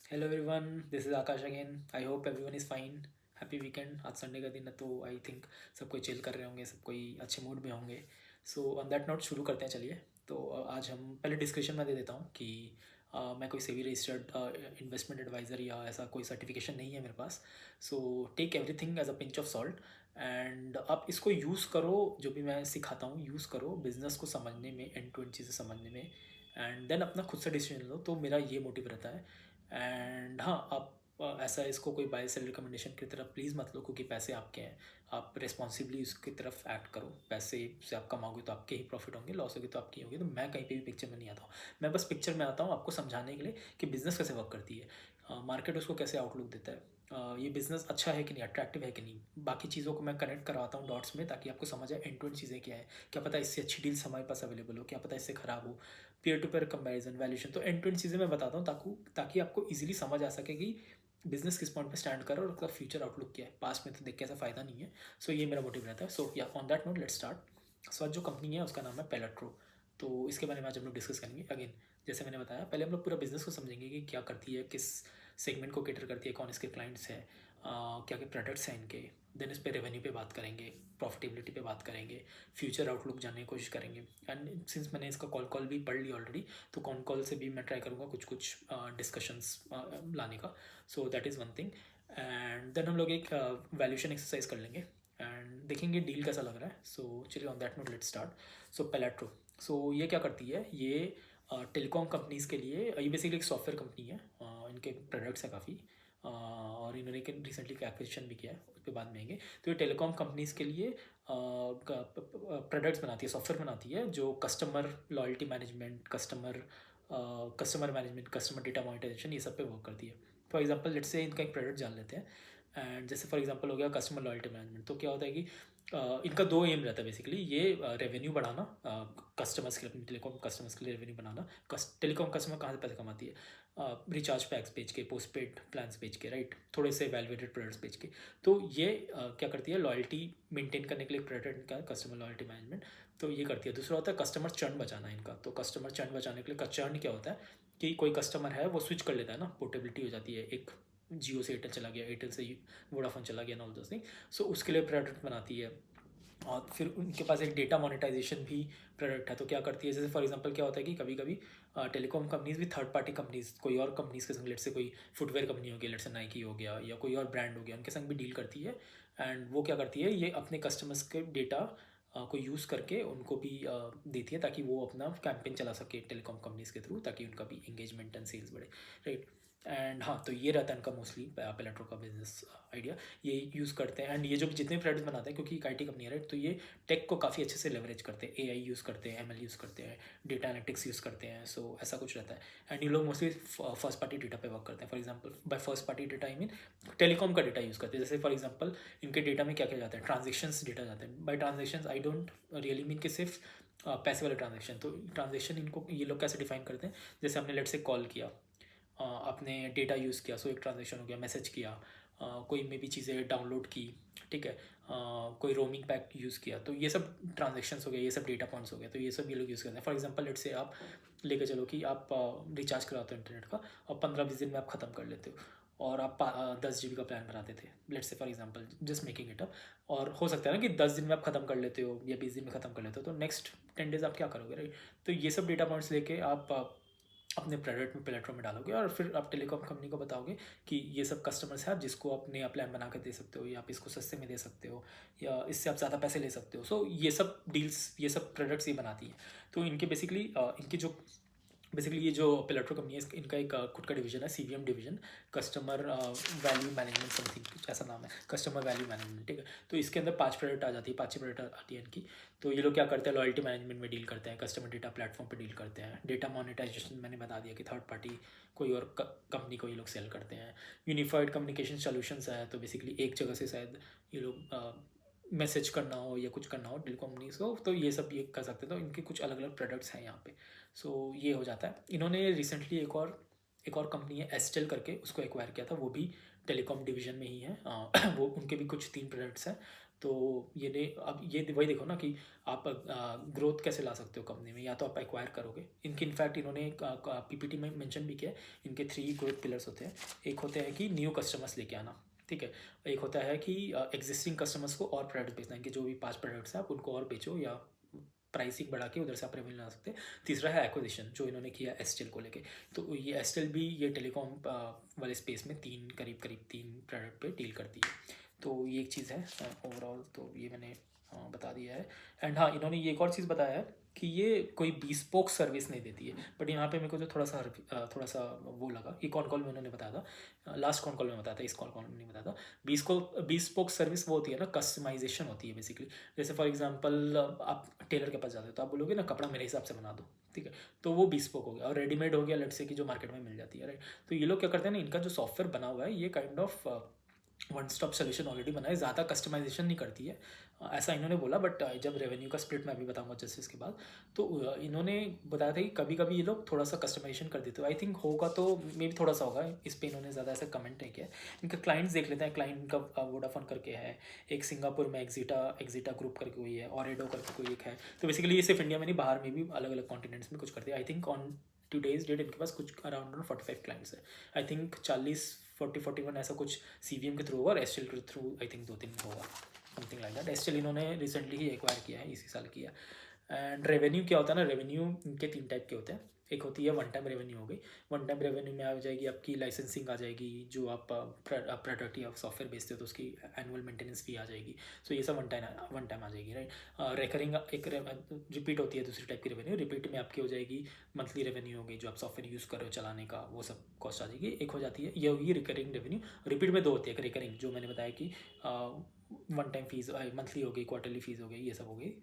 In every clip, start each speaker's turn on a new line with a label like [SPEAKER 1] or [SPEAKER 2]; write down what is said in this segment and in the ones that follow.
[SPEAKER 1] Hello everyone, this is Akash again. I hope everyone is fine. Happy weekend. आज Sunday का दिन है तो आई थिंक सब कोई चिल कर रहे होंगे, सब कोई अच्छे मूड में होंगे। सो ऑन दैट नोट शुरू करते हैं। चलिए, तो आज हम पहले डिस्क्रिप्शन में दे देता हूँ कि मैं कोई सेबी रजिस्टर्ड इन्वेस्टमेंट एडवाइज़र या ऐसा कोई सर्टिफिकेशन नहीं है मेरे पास। So take everything as a pinch of salt and आप इसको यूज़ करो। जो भी मैं सिखाता हूँ यूज़ करो बिज़नेस को समझने में, एंड टू एंड चीज़ें समझने में, एंड देन अपना खुद से डिसीजन लो। तो मेरा ये मोटिव रहता है। एंड हाँ, आप ऐसा इसको कोई बाय सेल रिकमेंडेशन की तरफ प्लीज़ मत लो, क्योंकि पैसे आपके हैं। आप रिस्पॉन्सिबली उसकी तरफ एक्ट करो। पैसे से आप कमाओगे तो आपके ही प्रॉफिट होंगे, लॉस होगी तो आपकी होगी। तो मैं कहीं पे भी पिक्चर में नहीं आता हूँ। मैं बस पिक्चर में आता हूँ आपको समझाने के लिए कि बिज़नेस कैसे वर्क करती है, मार्केट उसको कैसे आउटलुक देता है, ये बिज़नेस अच्छा है कि नहीं, अट्रैक्टिव है कि नहीं। बाकी चीज़ों को मैं कनेक्ट करवाता हूँ डॉट्स में, ताकि आपको समझ आए एंड टू एंड चीज़ें क्या है। क्या पता इससे अच्छी डील्स हमारे पास अवेलेबल हो, क्या पता इससे ख़राब हो। Peer to peer comparison, valuation, तो एंड टू एंड चीज़ें मैं बताता हूँ ताकि आपको इजीली समझ आ सके कि बिजनेस किस पॉइंट पे स्टैंड कर रहा है और उसका फ्यूचर आउटलुक क्या है। पास्ट में तो देख के ऐसा फ़ायदा नहीं है। सो ये मेरा मोटिव रहता है। So yeah on that note let's start. So आज जो कंपनी है उसका नाम है पेलेट्रो। तो इसके बारे में आज हम लोग डिस्कस करेंगे। अगेन, जैसे मैंने बताया, पहले हम लोग पूरा बिजनेस को समझेंगे कि क्या करती है, किस सेगमेंट को कैटर करती है, कौन इसके क्लाइंट्स हैं, क्या क्या प्रोडक्ट्स हैं इनके। देन इस पे रेवेन्यू पे बात करेंगे, प्रॉफिटेबिलिटी पे बात करेंगे, फ्यूचर आउटलुक जानने की कोशिश करेंगे। एंड सिंस मैंने इसका कॉल भी पढ़ लिया ऑलरेडी, तो कॉल से भी मैं ट्राई करूँगा कुछ कुछ डिस्कशंस लाने का। So that is one thing. And then हम लोग एक वैल्यूशन एक्सरसाइज कर लेंगे एंड देखेंगे डील कैसा लग रहा है। सो चलिए, on that note let's start. So Pelatro, so ये क्या करती है, ये टेलीकॉम कंपनीज़ के लिए, ये बेसिकली एक सॉफ्टवेयर कंपनी है। इनके प्रोडक्ट्स हैं काफ़ी, और इन्होंने रिसेंटली एक्विजिशन भी किया है, उस पर बाद में आएंगे। तो ये टेलीकॉम कंपनीज़ के लिए प्रोडक्ट्स बनाती है, सॉफ्टवेयर बनाती है, जो customer loyalty management, customer management, customer data monetization, ये सब पे वर्क करती है। फॉर एग्जांपल लेट्स से इनका एक प्रोडक्ट जान लेते हैं। एंड जैसे फॉर एग्जांपल हो गया कस्टमर लॉयल्टी मैनेजमेंट। तो क्या होता है कि इनका दो एम रहता है बेसिकली। ये रेवेन्यू बढ़ाना, कस्टमर्स के लिए, अपने टेलीकॉम कस्टमर्स के लिए रेवेन्यू बनाना। टेलीकॉम कस्टमर कहाँ से पैसे कमाती है, रिचार्ज पैक्स बेच के, पोस्ट पेड प्लान्स बेच के, राइट, थोड़े से वैल्यूएटेड प्रोडक्ट्स बेच के। तो ये क्या करती है, लॉयल्टी मेंटेन करने के लिए प्रोडक्ट का कस्टमर लॉयल्टी मैनेजमेंट। तो ये करती है। दूसरा होता है कस्टमर चर्न बचाना इनका। तो कस्टमर चर्न बचाने के लिए, चर्न क्या होता है कि कोई कस्टमर है वो स्विच कर लेता है ना, पोर्टेबिलिटी हो जाती है, एक जियो से एयरटेल चला गया, एयरटेल से वोडाफोन चला गया, ऑल दोस थिंग। सो उसके लिए प्रोडक्ट बनाती है। और फिर उनके पास एक डेटा मोनेटाइजेशन भी प्रोडक्ट है। तो क्या करती है, जैसे फॉर एग्जांपल क्या होता है कि कभी कभी टेलीकॉम कंपनीज भी थर्ड पार्टी कंपनीज, कोई और कंपनीज के संग, लेट से कोई फुटवेयर कंपनी हो गया, लेट से नाइकी हो गया, या कोई और ब्रांड हो गया, उनके संग भी डील करती है। एंड वो क्या करती है, ये अपने कस्टमर्स के डेटा को यूज़ करके उनको भी देती है, ताकि वो अपना कैंपेन चला सके टेलीकॉम कंपनीज के थ्रू, ताकि उनका भी इंगेजमेंट एंड सेल्स बढ़े, राइट। एंड हाँ, तो ये रहता है उनका मोस्टली पेलेट्रो का बिजनेस आइडिया। ये यूज़ करते हैं। एंड ये जो जितने प्रोडक्ट्स बनाते हैं, क्योंकि एक आईटी कंपनी है, राइट, तो ये टेक को काफ़ी अच्छे से लेवरेज करते हैं। एआई यूज़ करते हैं, एमएल यूज़ करते हैं, डेटा एनालिटिक्स यूज़ करते हैं। सो ऐसा कुछ रहता है। एंड ये लोग मोस्टली फर्स्ट पार्टी डेटा पे वर्क करते हैं। For example by first party data I mean telecom का डेटा यूज़ करते हैं। जैसे फॉर एग्जांपल इनके डेटा में क्या क्या जाता है, ट्रांजेक्शन्स डेटा जाते हैं। By transactions I don't really mean कि सिर्फ पैसे वाले ट्रांजेक्शन। तो ट्रांजेक्शन इनको ये लोग कैसे डिफाइन करते हैं, जैसे हमने लेट से कॉल किया, आपने डेटा यूज़ किया, सो एक ट्रांजेक्शन हो गया। मैसेज किया, कोई में भी चीज़ें डाउनलोड की, ठीक है, कोई रोमिंग पैक यूज़ किया, तो ये सब ट्रांजेक्शन्स हो गए, ये सब डेटा पॉइंट्स हो गए। तो ये सब ये लोग यूज़ करते हैं। फॉर एग्जांपल लेट से आप लेके चलो कि आप रिचार्ज कराते हो इंटरनेट का, और 15-20 दिन में आप ख़त्म कर लेते हो, और आप 10 GB का प्लान बनाते थे, लेट से for example, just making it up. और हो सकता है ना कि 10 दिन में आप ख़त्म कर लेते हो या 20 दिन में ख़त्म कर लेते हो, तो नेक्स्ट 10 days आप क्या करोगे, राइट। तो ये सब डेटा पॉइंट्स लेके आप अपने प्रोडक्ट में, प्लेटफॉर्म में डालोगे, और फिर आप टेलीकॉम कंपनी को बताओगे कि ये सब कस्टमर्स हैं, आप जिसको आप नया प्लान बना कर दे सकते हो, या आप इसको सस्ते में दे सकते हो, या इससे आप ज़्यादा पैसे ले सकते हो। सो ये सब डील्स, ये सब प्रोडक्ट्स ये बनाती हैं। तो इनके बेसिकली इनकी जो बेसिकली ये जो पेलेट्रो कंपनी है, इनका एक खुद का डिवीजन है, CVM division, customer value management something कुछ ऐसा नाम है, कस्टमर वैल्यू मैनेजमेंट, ठीक है। तो इसके अंदर 5 प्रोडक्ट आ जाती है, 5 प्रोडक्ट आती है इनकी। तो ये लोग क्या करते हैं, लॉयल्टी मैनेजमेंट में डील करते हैं, कस्टमर डेटा प्लेटफॉर्म पे डील करते हैं, डेटा मोनेटाइजेशन मैंने बता दिया कि थर्ड पार्टी कोई और कंपनी को ये लोग सेल करते हैं। यूनिफाइड कम्युनिकेशन सोल्यूशंस है, तो बेसिकली एक जगह से शायद ये लोग मैसेज करना हो या कुछ करना हो टेलीकॉम्पनीज को, तो ये सब ये कर सकते हैं। तो इनके कुछ अलग अलग प्रोडक्ट्स हैं यहाँ पे। सो ये हो जाता है। इन्होंने रिसेंटली एक और कंपनी है एस्टेल करके, उसको एक्वायर किया था, वो भी टेलीकॉम डिवीजन में ही है। वो उनके भी कुछ 3 प्रोडक्ट्स हैं। तो ये ने अब ये वही देखो ना कि आप ग्रोथ कैसे ला सकते हो कंपनी में, या तो आप एक्वायर करोगे। इनफैक्ट इन्होंने पीपीटी में मेंशन भी किया है, इनके 3 ग्रोथ पिलर्स होते हैं। एक होता है कि न्यू कस्टमर्स लेके आना, ठीक है। एक होता है कि एग्जिस्टिंग कस्टमर्स को और प्रोडक्ट बेचना, इनके जो भी 5 प्रोडक्ट्स हैं आप उनको और बेचो या प्राइसिंग बढ़ा के उधर से आप रेवेन्यू ला सकते हैं। तीसरा है एक्विजिशन, जो इन्होंने किया एस्टेल को लेके। तो ये एस्टेल भी ये टेलीकॉम वाले स्पेस में करीब 3 प्रोडक्ट पे डील करती है। तो ये एक चीज़ है ओवरऑल, तो ये मैंने बता दिया है। एंड हाँ, इन्होंने ये एक और चीज़ बताया है कि ये कोई bespoke सर्विस नहीं देती है। बट यहाँ पे मेरे को जो थोड़ा सा वो लगा, ये कॉल में उन्होंने बताया था, लास्ट कॉल में बताया था, इस कॉल में नहीं बताया था। bespoke सर्विस वो होती है ना, कस्टमाइजेशन होती है बेसिकली। जैसे फॉर एग्जांपल आप टेलर के पास जाते हो तो आप बोलोगे ना कपड़ा मेरे हिसाब से बना दो, ठीक है, तो वो bespoke हो गया। और रेडीमेड हो गया लेट्स से कि जो मार्केट में मिल जाती है, राइट। तो ये लोग क्या करते हैं ना, इनका जो सॉफ्टवेयर बना हुआ है ये kind of one stop solution already बना है, ज़्यादा कस्टमाइजेशन नहीं करती है, ऐसा इन्होंने बोला। बट जब रेवेन्यू का स्प्लिट मैं अभी बताऊंगा जस्ट इसके बाद, तो इन्होंने बताया था कि कभी कभी ये लोग थोड़ा सा कस्टमाइजेशन कर देते हो। आई थिंक होगा तो मे भी थोड़ा सा होगा, इस पर इन्होंने ज़्यादा ऐसा कमेंट नहीं किया। इनका क्लाइंट्स देख लेते हैं। क्लाइंट का वोडाफोन करके है, एक सिंगापुर में एग्जीटा ग्रुप करके कोई है, ऑरेडो करके कोई एक है। तो बेसिकली ये सिर्फ इंडिया में नहीं, बाहर में भी अलग अलग कॉन्टिनेंट्स में कुछ करते हैं। I think on today's date इनके पास कुछ अराउंड 45 क्लाइंट्स है। आई थिंक 41 ऐसा कुछ CVM के थ्रू होगा, और एस्टेल के थ्रू आई थिंक 2-3 होगा, समथिंग लाइक दैट। एस्टेल इन्होंने रिसेंटली ही एक्वायर किया है, इसी साल किया। एंड रेवेन्यू क्या होता है ना, रेवेन्यू इनके 3 टाइप के होते हैं। एक होती है वन टाइम रेवेन्यू हो गई। वन टाइम रेवेन्यू में आ जाएगी आपकी लाइसेंसिंग आ जाएगी, जो आप प्रोडक्ट या सॉफ्टवेयर बेचते हो तो उसकी एनुअल मेंटेनेंस फी आ जाएगी। सो ये सब वन टाइम आ जाएगी, राइट। रिकरिंग एक रिपीट होती है दूसरी टाइप की रेवेन्यू। रिपीट में आपकी हो जाएगी मंथली रेवेन्यू हो गई, जो आप सॉफ्टवेयर यूज़ कर रहे हो चलाने का, वो सब कॉस्ट आ जाएगी। एक हो जाती है ये होगी रिकरिंग रेवेन्यू। रिपीट में 2 होती है, एक रिकरिंग जो मैंने बताया कि वन टाइम फीस मंथली हो गई, क्वार्टरली फीस हो गई, ये सब हो गई,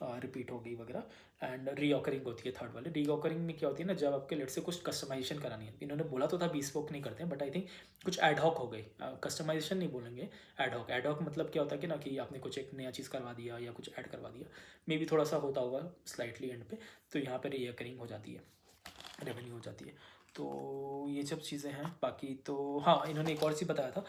[SPEAKER 1] रिपीट हो गई वगैरह। एंड रीऑकरिंग होती है थर्ड वाले। रीऑकरिंग में क्या होती है ना, जब आपके लेट से कुछ कस्टमाइजेशन करानी है। इन्होंने बोला तो था bespoke नहीं करते हैं, बट आई थिंक कुछ एडहॉक हो गई, कस्टमाइजेशन नहीं बोलेंगे, एडहॉक मतलब क्या होता है कि ना कि आपने कुछ एक नया चीज़ करवा दिया या कुछ ऐड करवा दिया, मे बी थोड़ा सा होता होगा स्लाइटली एंड पे, तो यहाँ पर रीऑकरिंग हो जाती है, रेवेन्यू हो जाती है। तो ये सब चीज़ें हैं। बाकी तो हाँ, इन्होंने एक और चीज़ बताया था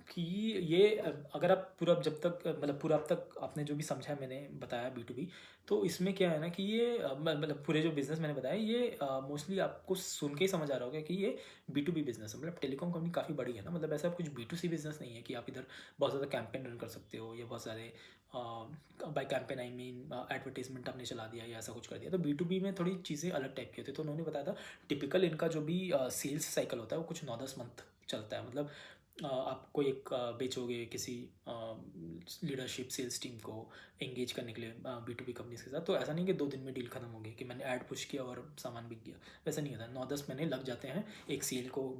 [SPEAKER 1] कि ये अगर आप पूरा जब तक मतलब पूरा अब तक आपने जो भी समझा है मैंने बताया B2B, तो इसमें क्या है ना कि ये मतलब पूरे जो बिज़नेस मैंने बताया ये मोस्टली आपको सुन के ही समझ आ रहा होगा कि ये B2B बिज़नेस है। मतलब टेलीकॉम कंपनी काफ़ी बड़ी है ना, मतलब ऐसा कुछ B2C बिज़नेस नहीं है कि आप इधर बहुत ज़्यादा कैंपेन रन कर सकते हो, या बहुत सारे by campaign I mean advertisement आपने चला दिया या ऐसा कुछ कर दिया। तो B2B में थोड़ी चीज़ें अलग टाइप की होती है। तो उन्होंने बताया था टिपिकल इनका जो भी सेल्स साइकिल होता है वो कुछ 9-10 मंथ चलता है। मतलब आप कोई एक बेचोगे किसी लीडरशिप सेल्स टीम को एंगेज करने के लिए B2B कंपनीज के साथ, तो ऐसा नहीं कि 2 दिन में डील खत्म हो गई कि मैंने ऐड पुश किया और सामान बिक गया, वैसा नहीं होता। 9-10 महीने लग जाते हैं एक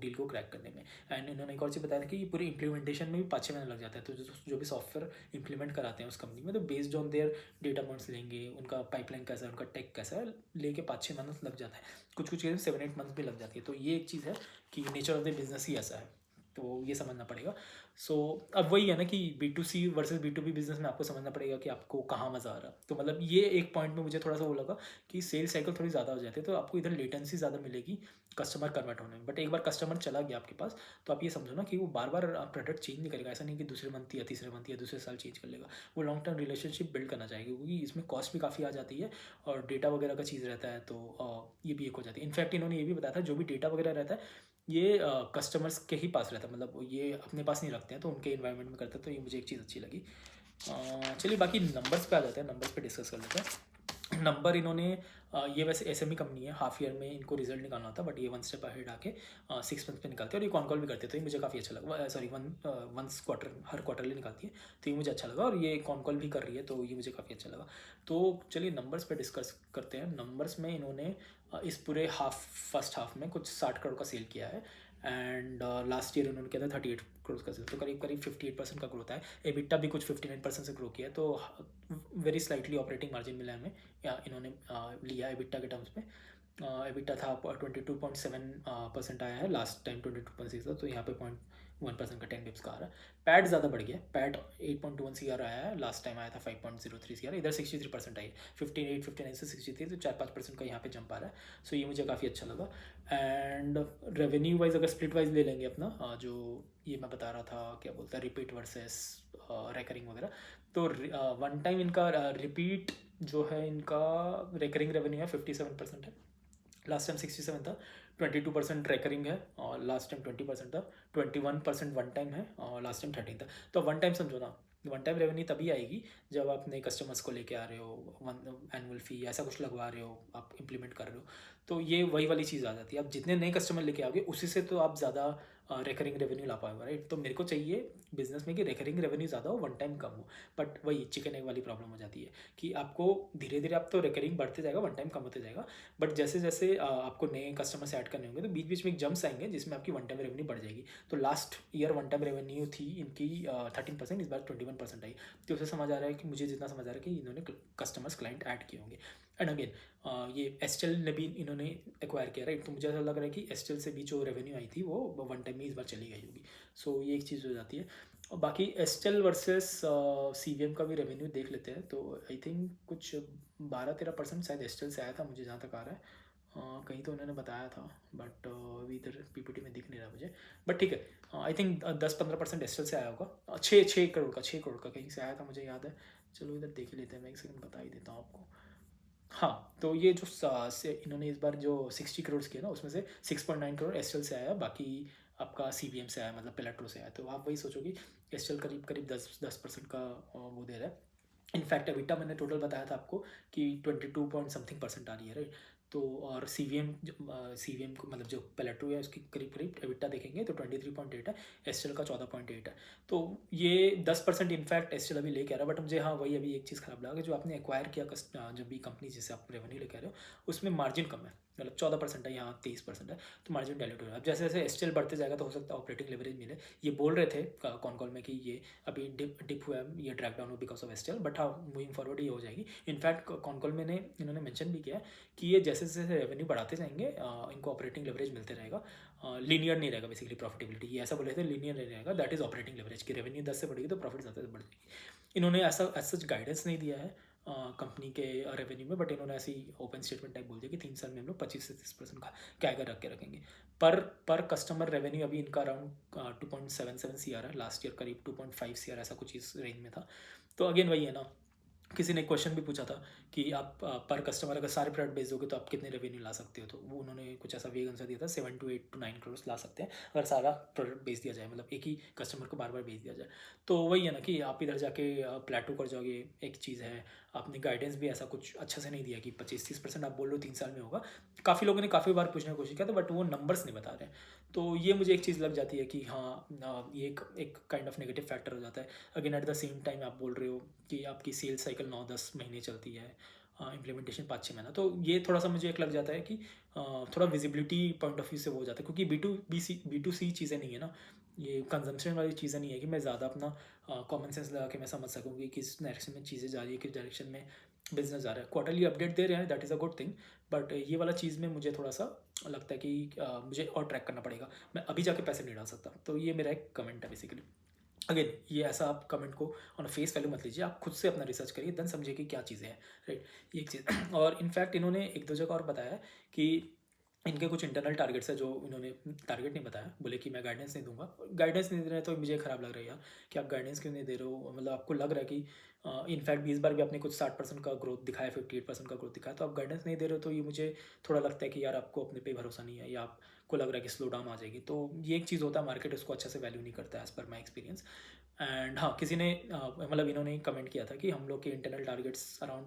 [SPEAKER 1] डील को क्रैक करने में। एंड इन्होंने एक और चीज़ बताया था कि ये पूरी इंप्लीमेंटेशन में भी 5-6 महीने लग जाता है। तो जो भी सॉफ्टवेयर इंप्लीमेंट कराते हैं उस कंपनी में, तो based on their data points लेंगे, उनका पाइपलाइन कैसा है, उनका टेक कैसा है, लेके 5-6 मंथ लग जाता है। कुछ चीज़ें 7-8 मंथ भी लग जाती है। तो ये एक चीज़ है कि नेचर ऑफ द बिजनेस ही ऐसा है, तो ये समझना पड़ेगा। सो अब वही है ना कि B2C वर्सेस B2B बिजनेस में आपको समझना पड़ेगा कि आपको कहाँ मज़ा आ रहा है। तो मतलब ये एक पॉइंट में मुझे थोड़ा सा वो लगा कि सेल्स साइकिल थोड़ी ज़्यादा हो जाती है, तो आपको इधर लेटेंसी ज़्यादा मिलेगी कस्टमर कन्वर्ट होने में। बट एक बार कस्टमर चला गया आपके पास, तो आप ये समझो ना कि वो बार बार प्रोडक्ट चेंज नहीं करेगा। ऐसा नहीं कि दूसरे मंथ या तीसरे मंथ या दूसरे साल चेंज कर लेगा। वो लॉन्ग टर्म रिलेशनशिप बिल्ड करना चाहेगा, क्योंकि इसमें कॉस्ट भी काफ़ी आ जाती है और डेटा वगैरह का चीज़ रहता है, तो ये भी एक हो जाती है। इनफैक्ट इन्होंने ये भी बताया था जो भी डेटा वगैरह रहता है ये कस्टमर्स के ही पास रहता है, मतलब ये अपने पास नहीं रखते हैं, तो उनके इन्वायरमेंट में करते हैं। तो ये मुझे एक चीज़ अच्छी लगी। चलिए बाकी नंबर्स पे आ जाते हैं, नंबर्स पे डिस्कस कर लेते हैं। नंबर इन्होंने ये वैसे SME कंपनी है, हाफ ईयर में इनको रिजल्ट निकालना होता है, बट ये 1 स्टेप अहेड आके 6 मंथ पे निकालते हैं। और ये कॉल भी करते हैं, तो ये मुझे काफ़ी अच्छा लगा। सॉरी, वंस क्वार्टर हर क्वार्टरली निकालती है, तो ये मुझे अच्छा लगा। और ये कॉल भी कर रही है, तो ये मुझे काफ़ी अच्छा लगा। तो चलिए नंबर्स पे डिस्कस करते हैं। नंबर्स में इन्होंने इस पूरे फर्स्ट हाफ में कुछ 60 करोड़ का सेल किया है। एंड लास्ट ईयर उन्होंने किया था 38 करोड़ का सेल, तो करीब 58% का ग्रोथ है। EBITDA भी कुछ 59% से ग्रो किया है, तो वेरी स्लाइटली ऑपरेटिंग मार्जिन मिला है हमें, या इन्होंने लिया EBITDA के टर्म्स में। एबिटा था 22.7% आया है, लास्ट टाइम 22.6 था, तो यहाँ पे 0.1% का 10 बिप्स का आ रहा है। पैड ज़्यादा बढ़ गया, पैड 8.21 CR आया है, लास्ट टाइम आया था 5.03 CR, इधर 63% आई है, 59 से 63, तो 4-5% का यहाँ पे जंप आ रहा है। सो ये मुझे काफ़ी अच्छा लगा। एंड रेवेन्यू वाइज अगर स्प्लिट वाइज ले लेंगे अपना, जो ये मैं बता रहा था क्या बोलता है, रिपीट वर्सेस रेकरिंग वगैरह, तो वन टाइम इनका रिपीट जो है, इनका रेकरिंग रेवेन्यू है 57% है, लास्ट टाइम 67 था। 22% रेकरिंग है और लास्ट टाइम 20% था। 21% वन टाइम है और लास्ट टाइम 13 था। तो वन टाइम समझो ना, वन टाइम रेवेन्यू तभी आएगी जब आप नए कस्टमर्स को लेके आ रहे हो, वन एनुअल फी ऐसा कुछ लगवा रहे हो, आप इम्प्लीमेंट कर रहे हो, तो ये वही वाली चीज़ आ जाती है। आप जितने नए कस्टमर लेके आओगे उसी से तो आप ज़्यादा रिकरिंग रेवेन्यू ला पाओगे, राइट। तो मेरे को चाहिए बिजनेस में कि रिकरिंग रेवेन्यू ज़्यादा हो, वन टाइम कम हो। बट वही चिकन एग वाली प्रॉब्लम हो जाती है कि आपको धीरे धीरे आप तो रिकरिंग बढ़ते जाएगा, वन टाइम कम होते जाएगा, बट जैसे जैसे आपको नए कस्टमर्स ऐड करने होंगे तो बीच बीच में एक जंप्स आएंगे जिसमें आपकी वन टाइम रेवेन्यू बढ़ जाएगी। तो last year one time revenue थी इनकी 13%, इस बार 21% आई। तो उससे समझ आ रहा है कि मुझे जितना समझ आ रहा है कि इन्होंने कस्टमर्स क्लाइंट ऐड किए होंगे। एंड अगेन ये एस्टेल ने भी इन्होंने एक्वायर किया, राइट। तो मुझे ऐसा लग रहा है कि एस्टेल से भी जो रेवेन्यू आई थी वो वन टाइम में इस बार चली गई होगी। सो ये एक चीज़ हो जाती है। और बाकी एस्टेल वर्सेस CVM का भी रेवेन्यू देख लेते हैं। तो आई थिंक कुछ 12-13% शायद एस्टेल से आया था, मुझे जहाँ तक आ रहा है। कहीं तो उन्होंने बताया था, बट अभी इधर PPT में दिख नहीं रहा मुझे। बट ठीक है, आई थिंक 10-15% एस्टेल से आया होगा। 6 करोड़ का कहीं से आया था, मुझे याद है। चलो इधर देख ही लेते हैं, मैं एक सेकंड बता ही देता हूँ आपको। हाँ, तो ये जो से इन्होंने इस बार जो 60 करोड़ किया ना, उसमें से 6.9 करोड़ एस्टेल से आया, बाकी आपका CVM से आया, मतलब पेलेट्रो से आया। तो आप वही सोचो कि एस्टेल करीब करीब 10% का वो दे रहा है। इनफैक्ट एबिटा मैंने टोटल बताया था आपको कि 22 पॉइंट समथिंग परसेंट आ रही है, राइट। तो और CVM को मतलब जो पेलेट्रो है उसकी करीब करीब एबिटा देखेंगे तो 23.8 है, एस्टेल का 14.8 है। तो ये 10% इनफैक्ट एस्टेल अभी लेके आ रहा है। बट मुझे हाँ वही अभी एक चीज़ खराब लगा कि जो आपने एक्वायर किया जब भी कंपनी जिससे आप रेवेन्यू लेके आ रहे हो, उसमें मार्जिन कम है, मतलब 14% है, यहाँ 23% है, तो मार्जिन डायल्यूट हो रहा है। अब जैसे जैसे एस्टेल बढ़ते जाएगा तो हो सकता है ऑपरेटिंग लेवरेज मिले। ये बोल रहे थे कॉल में कि ये अभी डिप हुआ है, ये ड्रैग डाउन हो बिकॉज ऑफ एस्टेल, बट हाँ मूविंग फॉरवर्ड ये हो जाएगी। इनफैक्ट कॉल में इन्होंने मेंशन भी किया है कि ये जैसे जैसे रेवेन्यू बढ़ाते जाएंगे इनको ऑपरेटिंग लेवरेज मिलते रहेगा, लीनियर नहीं रहेगा बेसिकली प्रॉफिटेबिलिटी। ये ऐसा बोले थे, लीनियर नहीं रहेगा, दैट इज ऑपरेटिंग लेवरेज की रेवेन्यू 10 से बढ़ेगी तो प्रॉफिट ज़्यादा से बढ़ जाएगी। इन्होंने ऐसा सच गाइडेंस नहीं दिया है कंपनी के रेवेन्यू में, बट इन्होंने ऐसी ओपन स्टेटमेंट टाइप बोल दिया कि 3 साल में हम लोग 25 से 30% का कैगर रख के रखेंगे। पर कस्टमर रेवेन्यू अभी इनका अराउंड 2.77 CR है, लास्ट ईयर करीब 2.5 CR ऐसा कुछ इस रेंज में था। तो अगेन वही है ना, किसी ने क्वेश्चन भी पूछा था कि आप पर कस्टमर अगर सारे प्रोडक्ट बेच दोगे तो आप कितने रेवेन्यू ला सकते हो, तो वो उन्होंने कुछ ऐसा वेग आंसर दिया था, 7 to 8 to 9 करोड़ ला सकते हैं अगर सारा प्रोडक्ट बेच दिया जाए, मतलब एक ही कस्टमर को बार बार बेच दिया जाए। तो वही है ना कि आप इधर जाके प्लेटो कर जाओगे, एक चीज़ है। आपने गाइडेंस भी ऐसा कुछ अच्छा से नहीं दिया कि 25-30% आप बोल लो 3 साल में होगा। काफ़ी लोगों ने काफ़ी बार पूछने की कोशिश किया था, बट वो नंबर्स नहीं बता रहे। तो ये मुझे एक चीज़ लग जाती है कि हाँ ये एक काइंड ऑफ नेगेटिव फैक्टर हो जाता है। Again eight the same time आप बोल रहे हो कि आपकी सेल्स साइकिल 9-10 महीने चलती है, इम्प्लीमेंटेशन 5-6 महीना, तो ये थोड़ा सा मुझे एक लग जाता है कि थोड़ा विजिबिलिटी पॉइंट ऑफ व्यू से वो हो जाता है, क्योंकि B2C चीज़ें नहीं है ना, ये कंजम्पशन वाली चीज़ें नहीं है कि मैं ज़्यादा अपना कॉमन सेंस लगा के मैं समझ सकूँ कि किस डायरेक्शन में चीज़ें जा रही है, किस डायरेक्शन में बिजनेस जा रहा है। क्वार्टरली अपडेट दे रहे हैं, that is a good thing, but ये वाला चीज़ में मुझे थोड़ा सा लगता है कि मुझे और ट्रैक करना पड़ेगा, मैं अभी जाके पैसे नहीं डाल सकता। तो ये मेरा एक कमेंट है बेसिकली। अगेन ये ऐसा आप कमेंट को ऑन फेस वैल्यू मत लीजिए, आप खुद से अपना रिसर्च करिए, देन समझिए कि क्या चीज़ें हैं, राइट। ये एक चीज़ और इनफैक्ट इन्होंने एक दो जगह और बताया कि इनके कुछ इंटरनल टारगेट्स है जो इन्होंने टारगेट नहीं बताया, बोले कि मैं गाइडेंस नहीं दूंगा। गाइडेंस नहीं दे रहे हैं तो मुझे ख़राब लग रहा है यार कि आप गाइडेंस क्यों नहीं दे रहे हो, मतलब आपको लग रहा है कि इनफैक्ट इस बार भी आपने कुछ 60% का ग्रोथ दिखाया, 58% का ग्रोथ दिखाया, तो आप गाइडेंस नहीं दे रहे हो, तो ये मुझे थोड़ा लगता है कि यार आपको अपने पे भरोसा नहीं है, या आपको लग रहा है कि स्लो डाउन आ जाएगी। तो ये एक चीज़ होता है, मार्केट उसको अच्छे से वैल्यू नहीं करता है as per my experience. And हाँ किसी ने मतलब इन्होंने कमेंट किया था कि हम लोग के इंटरनल टारगेट्स अराउंड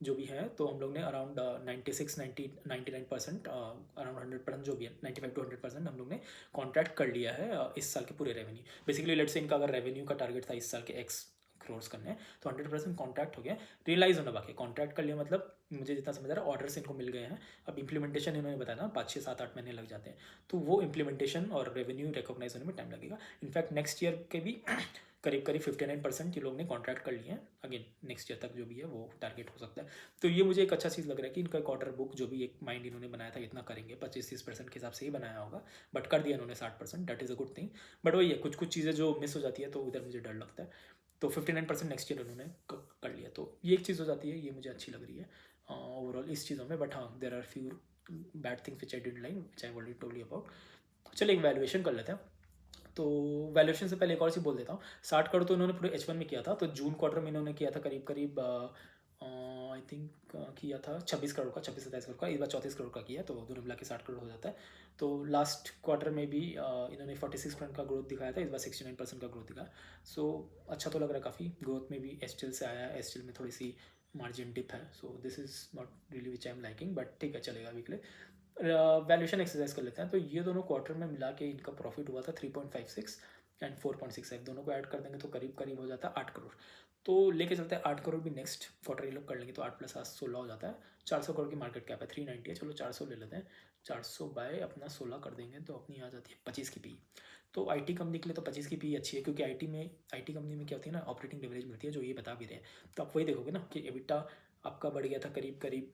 [SPEAKER 1] जो भी है, तो हम लोग ने अराउंड 99% अराउंड 100% जो भी है 95 to 100% हम लोग ने कॉन्ट्रैक्ट कर लिया है इस साल के पूरे रेवेन्यू। बेसिकली लेट्स से इनका अगर रेवेन्यू का टारगेट था इस साल के X क्रोर्स करने हैं, तो 100% कॉन्ट्रैक्ट हो गया, रियलाइज होना बाकी। कॉन्ट्रैक्ट कर लिया मतलब मुझे जितना समझ आ रहा है ऑर्डर्स इनको मिल गए हैं। अब इंप्लीमेंटेशन इन्होंने बताया ना 5-6-7-8 महीने लग जाते हैं, तो वो इंप्लीमेंटेशन और रेवेन्यू रिकॉग्नाइज होने में टाइम लगेगा। इनफैक्ट नेक्स्ट ईयर के भी करीब करीब 59% ये लोग ने कॉन्ट्रैक्ट कर लिए हैं। अगेन नेक्स्ट ईयर तक जो भी है वो टारगेट हो सकता है। तो ये मुझे एक अच्छा चीज़ लग रहा है कि इनका ऑर्डर बुक जो भी एक माइंड इन्होंने बनाया था इतना करेंगे 25-30% के हिसाब से ही बनाया होगा, बट कर दिया इन्होंने 60%, that is a good thing. But वही है, कुछ कुछ चीज़ें जो मिस हो जाती है तो उधर मुझे डर लगता है। तो 59% नेक्स्ट ईयर उन्होंने कर लिया, तो ये एक चीज़ हो जाती है, ये मुझे अच्छी लग रही है ओवरऑल इस चीज़ों में। बट हाँ, there are few bad things which I didn't like, which I already told you about. चलिए एक वैल्यूएशन कर लेते हैं। तो वैल्यूएशन से पहले एक और चीज़ बोल देता हूँ। 60 करोड़ तो इन्होंने पूरे H1 में किया था, तो जून क्वार्टर में इन्होंने किया था करीब करीब आई थिंक किया था 26 करोड़ का, 26-27 करोड़ का। इस बार 34 करोड़ का किया, तो दोनों मिला के 60 करोड़ हो जाता है। तो लास्ट क्वार्टर में भी इन्होंने 46% का ग्रोथ दिखाया था, इस बार 69% का ग्रोथ दिखाया। सो अच्छा तो लग रहा है काफ़ी। ग्रोथ में भी एस्टिल से आया है, एस्टिल में थोड़ी सी मार्जिन डिप है, so this is not really which I am liking, but ठीक है चलेगा अभी के लिए। वैल्यूएशन एक्सरसाइज कर लेते हैं। तो ये दोनों क्वार्टर में मिला के इनका प्रॉफिट हुआ था 3.56 एंड 4.65, दोनों को ऐड कर देंगे तो करीब करीब हो जाता है 8 करोड़। तो लेके चलते हैं 8 करोड़ भी नेक्स्ट क्वार्टर ये लोग कर लेंगे, तो 8 + 7 16 हो जाता है। 400 करोड़ की मार्केट कैप है, 390 है, चलो 400 ले लेते हैं। 400 बाय अपना 16 कर देंगे तो अपनी आ जाती है 25 की पी। तो आईटी कंपनी के लिए तो 25 की पी अच्छी है, क्योंकि आईटी कंपनी में क्या होती है ना, ऑपरेटिंग लेवरेज मिलती है, जो ये बता भी रहे हैं। तो आप वही देखोगे ना कि एबिटा आपका बढ़ गया था करीब करीब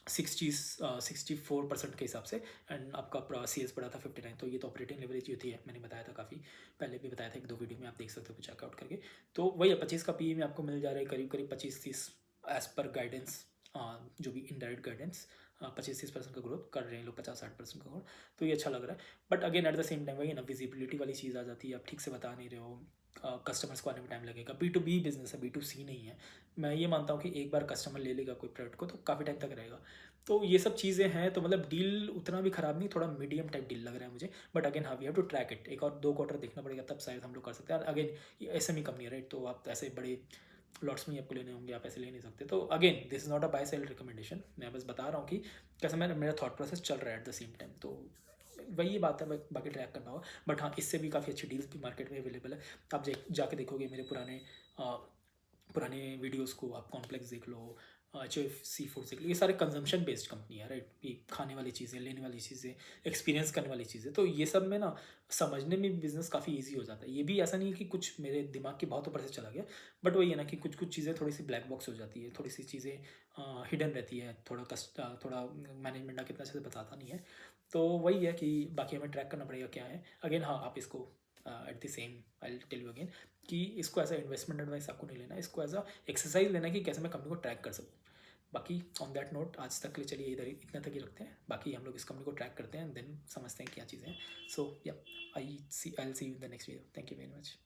[SPEAKER 1] 64% के हिसाब से, एंड आपका सी एस बढ़ा था 59। तो ये तो ऑपरेटिंग लेवरेज ही होती है, मैंने बताया था काफ़ी पहले भी बताया था 1-2 वीडियो में, आप देख सकते हो चेकआउट करके। तो वही है, 25 का पी में आपको मिल जा रहा है करीब करीब 25-30 एज पर गाइडेंस, जो भी इनडायरेक्ट गाइडेंस। 25-30% का ग्रोथ कर रहे हैं लोग, 50-60% का ग्रोथ, तो ये अच्छा लग रहा है। But again eight the same time वही ना, विजिबिलिटी वाली चीज़ आ जाती है, आप ठीक से बता नहीं रहे हो, कस्टमर्स को आने में टाइम लगेगा। B2B बिजनेस है, B2C नहीं है। मैं ये मानता हूँ कि एक बार कस्टमर ले लेगा कोई प्रोडक्ट को तो काफ़ी टाइम तक रहेगा। तो ये सब चीज़ें हैं, तो मतलब डील उतना भी ख़राब नहीं, थोड़ा मीडियम टाइप डील लग रहा है मुझे। बट अगेन हाँ, we have to track it, एक और 2 क्वार्टर देखना पड़ेगा, तब शायद हम लोग कर सकते हैं। अगेन ये SME कंपनी है राइट, तो आप ऐसे बड़े लॉट्स में ही आपको लेने होंगे, आप ऐसे ले नहीं सकते। तो again this is not a buy sell recommendation, मैं बस बता रहा हूँ कि कैसे मेरा थॉट प्रोसेस चल रहा है एट द सेम टाइम। तो वही बात है, बाकी ट्रैक करना होगा। बट हाँ, इससे भी काफ़ी अच्छी डील्स भी मार्केट में अवेलेबल है। आप जाके देखोगे मेरे पुराने वीडियोस को, आप कॉम्प्लेक्स देख लो, सी फूड देख लो, ये सारे कंजम्पशन बेस्ड कंपनी है राइट। ये खाने वाली चीज़ें, लेने वाली चीज़ें, एक्सपीरियंस करने वाली चीज़ें, तो ये सब में ना समझने में बिजनेस काफ़ी ईजी हो जाता है। ये भी ऐसा नहीं है कि कुछ मेरे दिमाग के बहुत ऊपर से चला गया, बट वही है ना कि कुछ कुछ चीज़ें थोड़ी सी ब्लैक बॉक्स हो जाती है, थोड़ी सी चीज़ें हिडन रहती है, थोड़ा मैनेजमेंट ना कितना अच्छे से बताता नहीं है। तो वही है कि बाकी हमें ट्रैक करना पड़ेगा क्या है। अगेन हाँ, आप इसको at the same I tell you again कि इसको एज अ इन्वेस्टमेंट एडवाइस आपको नहीं लेना, इसको एज अ एक्सरसाइज लेना है कि कैसे मैं कंपनी को ट्रैक कर सकूँ। बाकी ऑन दैट नोट आज तक के लिए चलिए इधर ही इतना तक ही रखते हैं। बाकी हम लोग इस कंपनी को ट्रैक करते हैं, देन समझते हैं क्या चीज़ें हैं। So yeah I see you in the next video. Thank you very much.